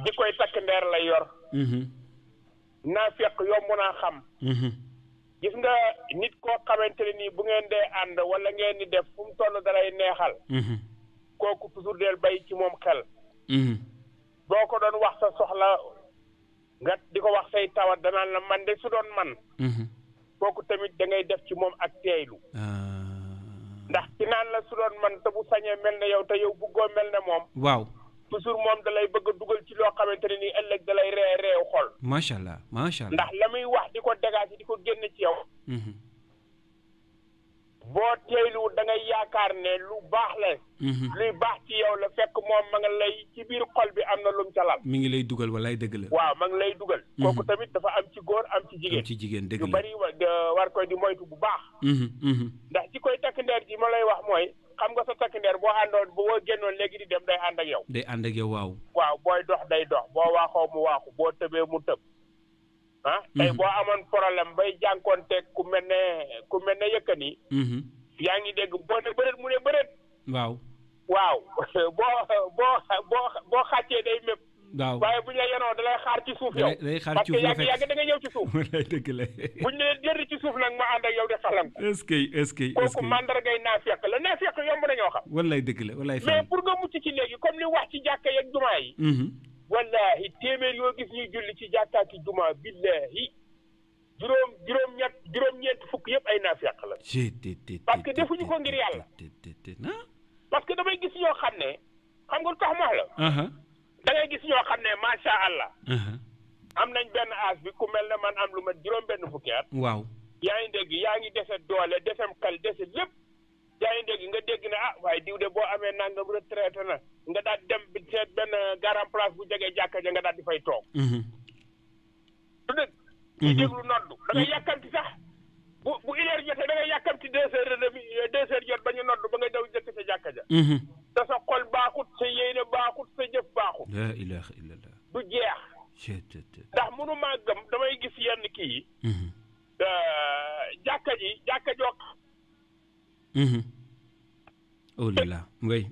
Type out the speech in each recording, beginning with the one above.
di koy takk ndeer lay yor naafeq yomb naa xam gis nga nit koo xamante ne nii bu ngeen dee ànd wala ngeen di def fu mu toll dalay neexal kooku toujours del bay ci moom xel boo ko doon wax sa soxla nga di ko wax say tawat danaan la man de su doon man kooku tamit da ngay def ci moom ak teeylu ndax ci naan la su doon man te bu sañee mel ne yow te yow bëggoo mel ne moom waaw toujours moom da lay bëgg a dugal ci loo xamante ne nii ëllëg da lay réew xol macha allah macha allah ndax la muy wax di ko dégager di ko génn ci yow boo teeylu da ngay yaakaar ne lu baax la luy baax ci yow la fekk moom ma nga lay ci biir xol bi am na lum ca lal mi ngi lay dugal walaay dëgg la waaw ma ngi lay dugal kooku tamit dafa am ci góor am ci jigéen am ci jigéen dëgg la yu bari war koy di moytu bu baax ndax ci koy takk ndeer ji ma lay wax mooy xam nga sa takk ndeer boo àndoon boo génnoon léegi di dem day ànd ak yow day ànd ak yow waaw waaw booy dox day dox boo waaxoo mu waaxu boo tëbee mu tëb ah tey boo amoon problème bay jànkoonteeg ku mel ne yëkkani yaa ngi dégg boo ne bëreet mu ne bëreet waaw boo xàccee day mépp waaw waaye bu ñu la yenoo da lay xaar ci suuf yow day xaar parce ci que suuf yàgg da nga ñëw ci suuf dëgg la bu ñu leen jënd ci suuf nag ma ànd ak yow di xalam kooku mandargay naafeq la naafeq yomb nañoo xam wallaay dëgg la wallaay mais pour nga mucc ci léegi comme li wax ci jàkka yeeg jumaa yi wallahi téeméer yoo gis ñuy julli ci jàkkaa ki jumaa billahi juróom-ñeent fukk yëpp ay naafeq la parce que defuñu ko ngir yàlla parce que damay gis ñoo xam ne xam nga lu tax ma la da ngay gis ñoo xam ne macha allah am nañ benn âge bi ku mel ne man am lu ma juróom benn fukki at waaw yaa ngi dégg yaa ngi dese doole desem xel dese lépp yaa ngi dégg nga dégg ne ah waaye diw de boo amee nangam retraité na nga daal dem bi seet benn garan place bu jegee jàkka ja nga daal di fay toog du dëgg di déglu noddu da ngay yàkkamti sax bu une heure jotee da ngay yàkkamti 2 heures jot ba ñu noddu ba nga daw jëkk sa jàkka ja te sa xol baaxut sa yéene baaxut sa jëf baaxut la ilaha illallah du jeex ndax mënu maa gëm damay gis yenn kii yi jàkka joo oh là là oui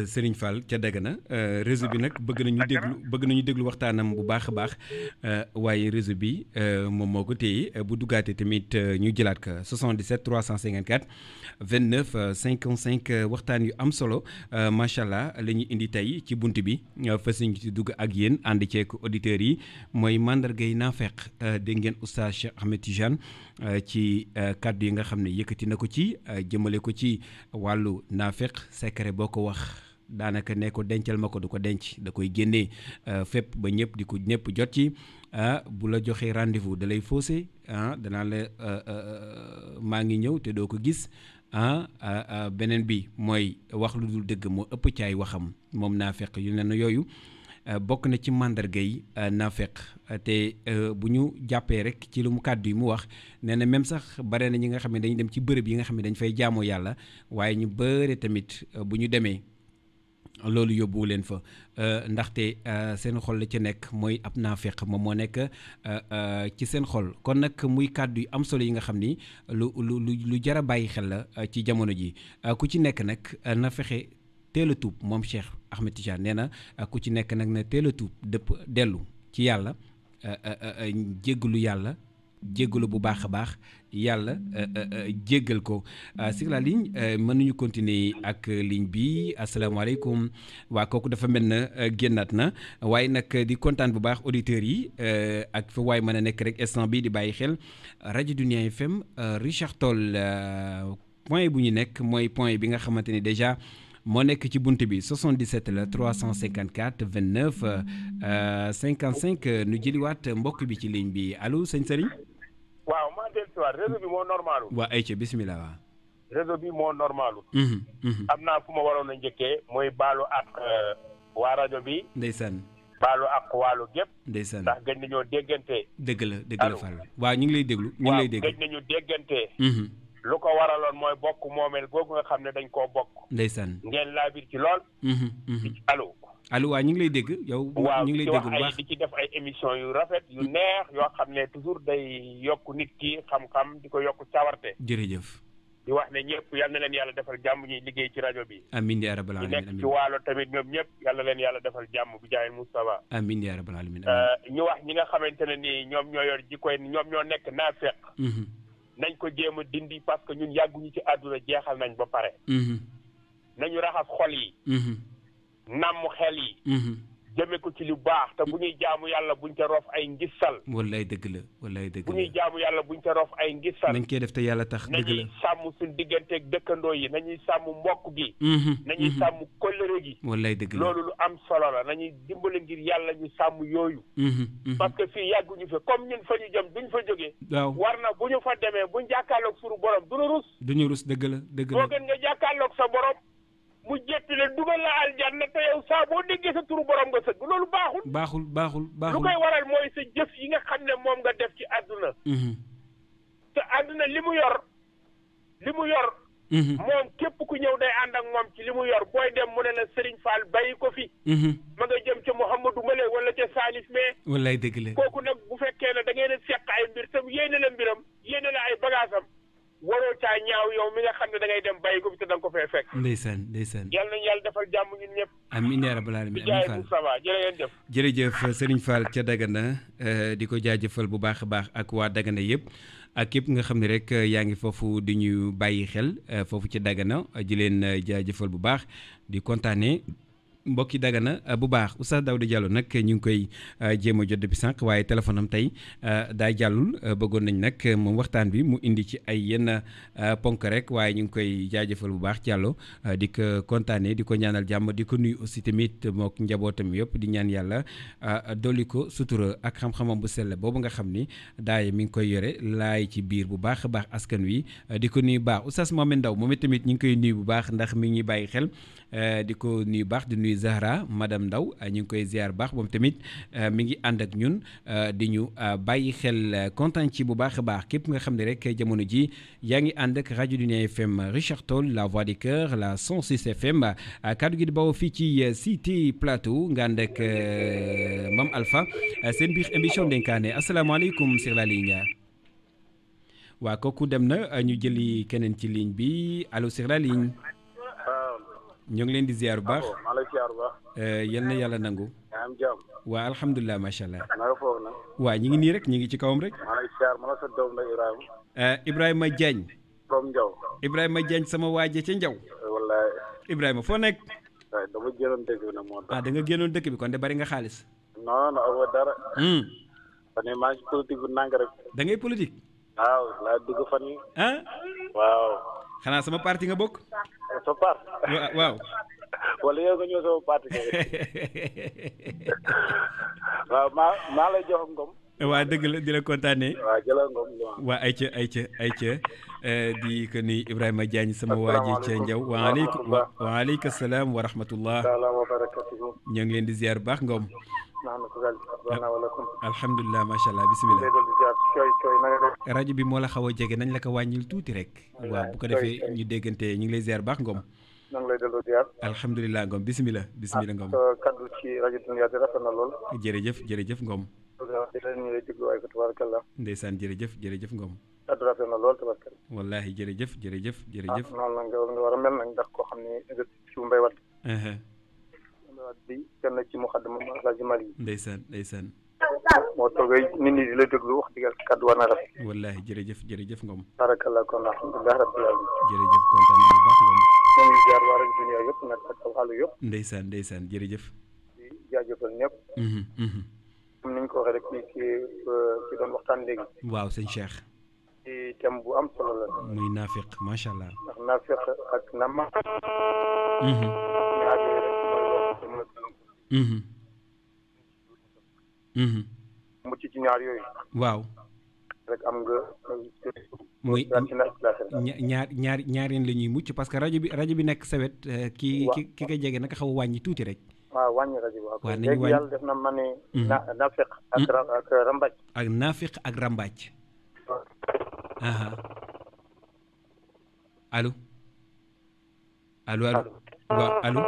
Serigne Fall ca Dagana réseau bi nag bëgg nañu déglu waxtaanam bu baax a baax waaye réseau bi moom moo ko téye bu duggaatee tamit ñu jëlaat ko 77 354 29 55 waxtaan yu am solo macha allah la ñu indi tey ci bunt bi fas ñu ci dugg ak yéen ànd ceeg auditeurs yi mooy mandargay naafeq dégg ngeen oustaz Cheikh Ahmed Tidiane ci kàddu yi nga xam ne yëkkati na ko ci jëmale ko ci wàllu naafeq secret boo ko wax daanaka ne ko dencal ma ko du ko denc da koy génnee fépp ba ñëpp di ko ñëpp jot ci bu la joxee rendez-vous da lay faussé danaa la maa ngi ñëw te doo ko gis beneen bi mooy wax lu dul dëgg moo ëpp ci ay waxam moom naafeq yu ne na yooyu bokk na ci màndarga yi naafeq te bu ñu jàppee rek ci lu mu kàddu yi mu wax nee na même sax bare na ñi nga xam ne dañu dem ci bërëb yi nga xam ne dañ fay jaamoo yàlla waaye ñu bëre tamit bu ñu demee loolu yóbbuwu leen fa ndaxte seen xol la ci nekk mooy ab naafeq moom moo nekk ci seen xol kon nag muy kàddu yu am solo yi nga xam ni lu jar a bàyyi xel la ci jamono ji ku ci nekk nag na fexe teel a tuub moom Cheikh Ahmed Tidiane nee na ku ci nekk nag na teel a tuub dëpp dellu ci yàlla jéggalu yàlla jéggalu bu baax a baax yàlla jéggal ko sur la ligne mën nañu continuer ak ligne bi asalaamaaleykum waa kooku dafa mel na génnaat na waaye nag di kontaan bu baax auditeurs yi ak fa waay mën a nekk rek instant bi di bàyyi xel rajo Dunia FM Richard Toll point bu ñu nekk mooy point bi nga xamante ni déjà moo nekk ci bunt bi 77 la 354 29 55 nu jëliwaat mbokk bi ci ligne bi allo sëñ Serigne. waaw maa dellu si waat réseau bi moo normalu. waa ayca bisimilah waaw. réseau bi moo normalu. am naa fu ma waroon a njëkkee mooy baalu ak waa rajo bi. ndeysaan. baalu ak wàllu gépp. ndeysaan ndax gëj nañoo déggante. dëgg la Fall. waaw ñu ngi lay déglu ñu ngi lay déglu. waaw gëj nañu déggante. lu ko waraloon mooy bokk moomeel googu nga xam ne dañ koo bokk. ndeysaan. ngeen laabir ci lool. allo. allo waa ñu ngi lay dégg yow. ñu ngi lay dégg bu baax di ci def ay émission yu rafet yu neex yoo xam ne toujours day yokk nit ki xam-xam di ko yokk cawarte. jërëjëf. di wax ne ñëpp yal na leen yàlla defal jàmm ñuy liggéey ci rajo bi. amiin yaa rabbal ñu alamin nekk ci waalo tamit ñoom ñëpp yal na leen yàlla defal jàmm bu jaayeen Moustapha. amiin yaa rabbal alamin ñu wax ñi nga xamante ne nii ñoom ñoo yor jikkoy ñoom ñoo nekk naafeq. nañ ko jéem a dindi parce que ñun yàgguñu ci àdduna jeexal nañ ba pare. nañu raxas xol yi. namm xel yi. jëme ko ci lu baax te bu ñuy jaamu yàlla buñ ca roof ay ngissal. wallaay dëgg la wallaay dëgg la bu ñuy jaamu yàlla buñ ca roof ay ngissal. nañ koy def te yàlla tax dëgg la nañuy sàmm suñ digganteeg dëkkandoo yi nañuy sàmm mbokk gi. nañuy sàmm kóllëre gi. wallaay dëgg la loolu lu am solo la nañuy dimbali ngir yàlla ñu sàmm yooyu. parce que fii yàgguñu fa comme ñun fa ñu jëm duñ fa jógee. waaw war na bu ñu fa demee buñ jàkkaarloog suñu borom du rus. duñu rus dëgg la dëgg la boo gën nga jàkkaarloog sa borom. mu jéppi la dugal la aljanna te yow saa boo déggee sa turu borom nga sëgg loolu baaxul. baaxul. lu koy waral mooy sa jëf yi nga xam ne moom nga def ci àdduna. te àdduna li mu yor. moom képp ku ñëw day ànd ak moom ci li mu yor booy dem mu ne la Serigne Fall bàyyi ko fi. ma nga jëm ca Mouhamadou Male wala ca Salif mais. wallaay dëgg la kooku nag bu fekkee ne da ngeen a seq ay mbir tam yéene la mbiram yéene la ay bagaasam. waroo caa ñaaw yow mi nga xam ne da ngay dem bàyyi ko fi te da nga ko fee fekk. ndeysaan. yal nañu yàlla defal jàmm ñun ñëpp. amiin yaa rabbal alamin amiin Fall Moustapha jërëjëf. jërëjëf Serigne Fall ca Dagana di ko jaajëfal bu baax a baax ak waa Dagana yëpp ak képp nga xam ne rek yaa ngi foofu di ñu bàyyi xel foofu ci Dagana di leen jaajëfal bu baax di kontaanee. mbokki Dagana bu baax Oustaz Daouda Diallo nag ñu ngi koy jéem a jot depuis sànq waaye téléphone am tey daa jàllul bëggoon nañ nag moom waxtaan bi mu indi ci ay yenn ponk rek waaye ñu ngi koy jaajëfal bu baax Diallo di ko kontaanee di ko ñaanal jàmm di ko nuyu aussi tamit mook njabootam yëpp di ñaan yàlla dolli ko sutura ak xam-xamam bu sell boobu nga xam ni daay mi ngi koy yore laay ci biir bu baax a baax askan wi di ko nuyu baax Oustaz Mohamed Ndaw moom tamit ñu ngi koy nuyu bu baax ndax mi ngi bàyyi xel di ko nuyu baax di nuyu Zahra madame Ndaw ñu ngi koy ziar baax moom tamit mi ngi ànd ak ñun di ñu bàyyi xel kontaan ci bu baax a baax képp nga xam ne rek jamono ji yaa ngi ànd ak rajo Dunia FM Richard Toll la voix du cœur la 106 FM kaddu gi di bawoo fii ci Cité Plateau nga ànd ak Mame Alpha seen biir émission dénkaane asalaamaaleykum sur la ligne waa kooku dem na ñu jëli keneen ci ligne bi allo sur la ligne. ñoo ngi leen di ziar bu baax yal na yàlla nangu. waa alhamdulilah macha allah. waa ñi ngi nii rek ñi ngi ci kawam rek. Ibrahima Diagne. Ibrahima Diagne sama waaje ca Njaw. Ibrahima foo nekk. dama génnoon dëkk bi nag moo tax. da nga génnoon dëkk bi kon de bari nga xaalis. non amoo dara. fan yii maa ngi politique bu nang rek. da ngay politique. waaw laa dugg fan yi. waaw. xanaa sama parti nga bokk. sa parti. waaw. wala yow nga ñëw sama parti. waaw maa lay jox ngom. waa dëgg la di la kontaanee. waaw jëlal ngom. waa ayca di ko nuyu Ibrahima Diagne sama waaji ca Njaw. waaleykum salaam wa rahmatullah. ñoo ngi leen di ziar baax ngom. alhamdulilah macha allah bisimilah. rajo bi moo la xaw a jege nañ la ko wàññil tuuti rek. waaw bu ko defee ñu déggante ñu ngi lay ziar baax ngom. na nga lay delloo ziar. alhamdulilah ngom bisimilah ngom. kaddu ci rajo Dunia di rafet na lool. jërëjëf ngom. ñu lay déglu waaye tabarakallah. ndeysaan jërëjëf ngom. kaddu rafet na lool tabarkalla. wallaahi jërëjëf. noonu la nga war a mel nag ndax koo xam ne ci mbay wat. bi kenn ci muxaddam Alaaji Mali. ndeysaan. moo toogee nit ñi di la déglu wax dëgg kaddu war na rafet. wallaahi jërëjëf ngom. barakallah kon alhamdulilah rabbil alamin. jërëjëf kontaan nañu bu baax ngom. ñu ngi ziar waa rajo Dunia yëpp nag ak wàllu yëpp. ndeysaan jërëjëf. di jaajëfal ñëpp. comme ni ñu ko waxee rek ci doon waxtaan léegi. waaw sëñ Cheikh. ci thème bu am solo la. muy naafiq macha allah. ndax naafiq ak nama. mucc ci ñaar yooyu. waaw. rek am nga. muy ñaareen la ñuy mucc parce que rajo bi nekk sawet ki ko jege naka xaw a wàññi tuuti rek. waaw wàññi rajo bi. waaw nañu wàññi yàlla def na ma ne. naafiq ak rambaaj. ak naafiq ak rambaaj. allo. waaw allo.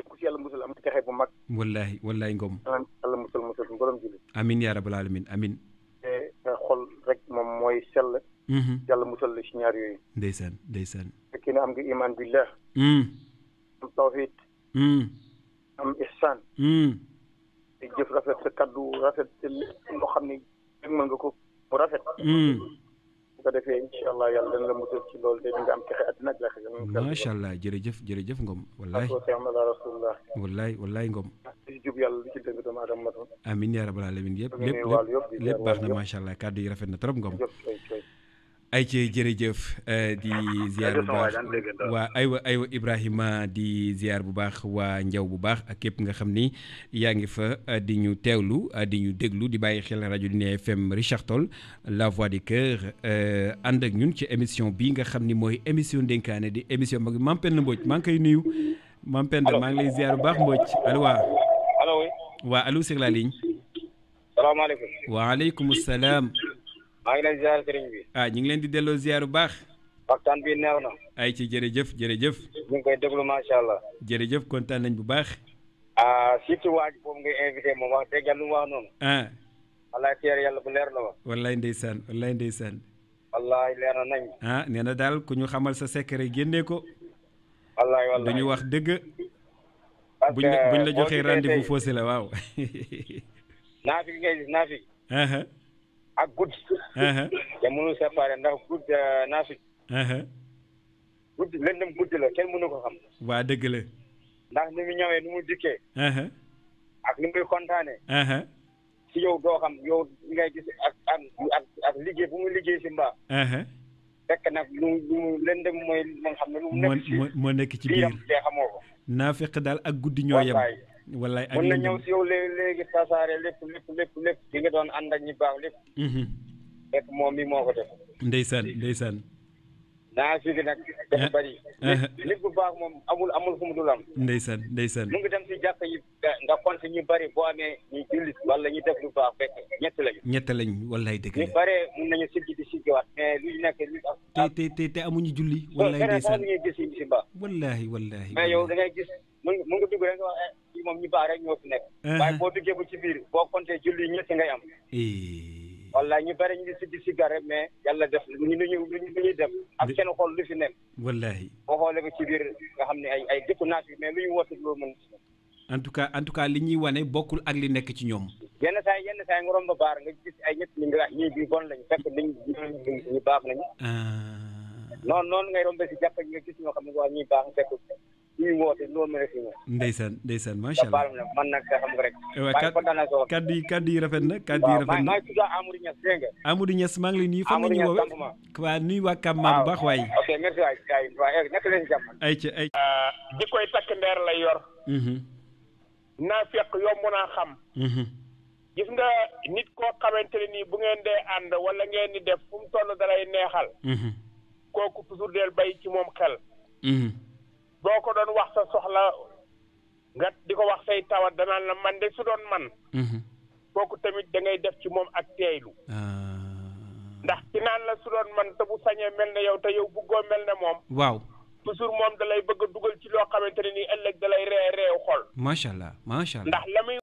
ku ci yàlla musal am texe bu mag. wallaahi ngom. yàlla musal borom jullit. amin yaa rabbal alamin amin. te xol rek moom mooy sell. yàlla musal la ci ñaar yooyu. ndeysaan ndeysaan. fekkee ne am nga iman billah. am tawhid. am ihsan. di jëf rafet sa kaddu rafet te loo xam ne mën nga ko mu rafet. bu ko defee incha allah yàlla dana la musal ci loolu te di nga am texe àddina ak laaxira. macha allah jërëjëf jërëjëf Ngom. wallaay wallaay Ngom. li jub yàlla li ci dëgg doomu aadama matul. amiin yaa rabbal aalamiin yëpp lépp baax na macha allah kàddu yi rafet na trop Ngom. ay ci jërëjëf di ziar bu baax waa aywa Ibrahima di ziar bu baax waa Njaw bu baax ak képp nga xam ni yaa ngi fa di ñu teewlu di ñu déglu di bàyyi xel rajo Dina FM Richard Toll la voix du cœur ànd ak ñun ci émission bii nga xam ni mooy émission ndénkaane di émission mag Mame Penda Mbodj maa ngi koy nuyu Mame Penda maa ngi lay ziar bu baax Mbodj allo waa waa allo sur la ligne. salaamaaleykum. waaleykum salaam. maa ngi leen ziar sëriñ bi. ñu ngi leen di delloo ziar bu baax. waxtaan bi neex na. ay ci jërëjëf jërëjëf. ñu ngi koy déglu macha allah. jërëjëf kontaan nañ bu baax. surtout waaj boobu ngay invité moom wax dëgg yàlla lu mu wax noonu. wallaay teer yàlla bu leer la wax. wallaay ndeysaan wallaay ndeysaan. wallaay leer na nañ. nee na daal ku ñu xamal sa secret génnee ko. wallaay wallaay dañu wax dëgg. buñ la joxee rendez-vous faussé la waaw. naafi ngay gis naafi. ak guddi. te mënu séparé ndax guddi naafi. guddi lëndëm guddi la kenn mënu ko xam. waa dëgg la. ndax ni mu ñëwee ni mu dikkee. ak ni muy kontaanee. si yow doo xam yow li ngay gis ak liggéey bu mu liggéey si mbaa. fekk nag lu lëndëm mooy nga xam ne lu mu nekk moo nekk ci biir te xamoo ko. naa fekk daal ak guddi ñoo yem. wallaay ak mën na ñëw si yow léegi tasaare lépp di nga doon ànd ak ñi baax lépp. fekk moom mi moo ko def. ndeysaan. naa fi nag dafa bari. nit bu baax moom amul fu mu dul am. ndeysaan. mu ngi dem si jàkk yi nga compte ñu bari boo amee ñu jullit wala ñu def lu baax fekk ñett lañu. wallaay dëgg la ñu bare mun nañu siggi di siggiwaat mais lu nekk lu te amuñu julli. wallaay ndeysaan ñuy gis si mbaa. wallaay. mais yow da ngay gis mu ngi dugg rek nga wax fii moom ñu baax rek ñoo fi nekk. waaye boo duggee bu ci biir boo compté julli ñett ngay am. wallaay ñu bëri ñu ngi siggi sigga rek mais yàlla def lu ñuy def ak seen xol lu fi nekk. wallaay boo xoolee ko ci biir nga xam ne ay dëkku naaf yi mais lu ñu woote loolu mën. en tout cas li ñuy wane bokkul ak li nekk ci ñoom. yenn saa yi nga romb baar nga gis ay ñett ñi bi bon lañu fekk ñu baax nañu. noonu ngay rombe si jàpp nga gis ñoo xam ne waa ñuy baax fekk ñuy woote loolu ma fi ndeysaan macha allah man nag xam nga rek. waaw kaddu yi rafet na maa ngi tudd Amadou Niass dégg nga. Amadou Niass maa ngi lay nuyu fan nga ñu woowee waa nuyu waa Kamma bu baax waaye. ok merci waay nekk leen si jàmm. ay di koy takk ndeer lay yor. naa fekk yomb naa xam. gis nga nit koo xamante ne nii bu ngeen dee ànd wala ngeen di def fu mu toll dalay neexal. kooku toujours del bay ci moom xel. boo ko doon wax sa soxla nga di ko wax say tawat danaan la man de su doon man. kooku tamit da ngay def ci moom ak teeylu. ndax ci naan la su doon man te bu sañee mel ne yow te yow bëggoo mel ne moom. waaw toujours moom da lay bëgg a dugal ci loo xamante ne nii ëllëg da lay réew xol. macha allah. ndax la muy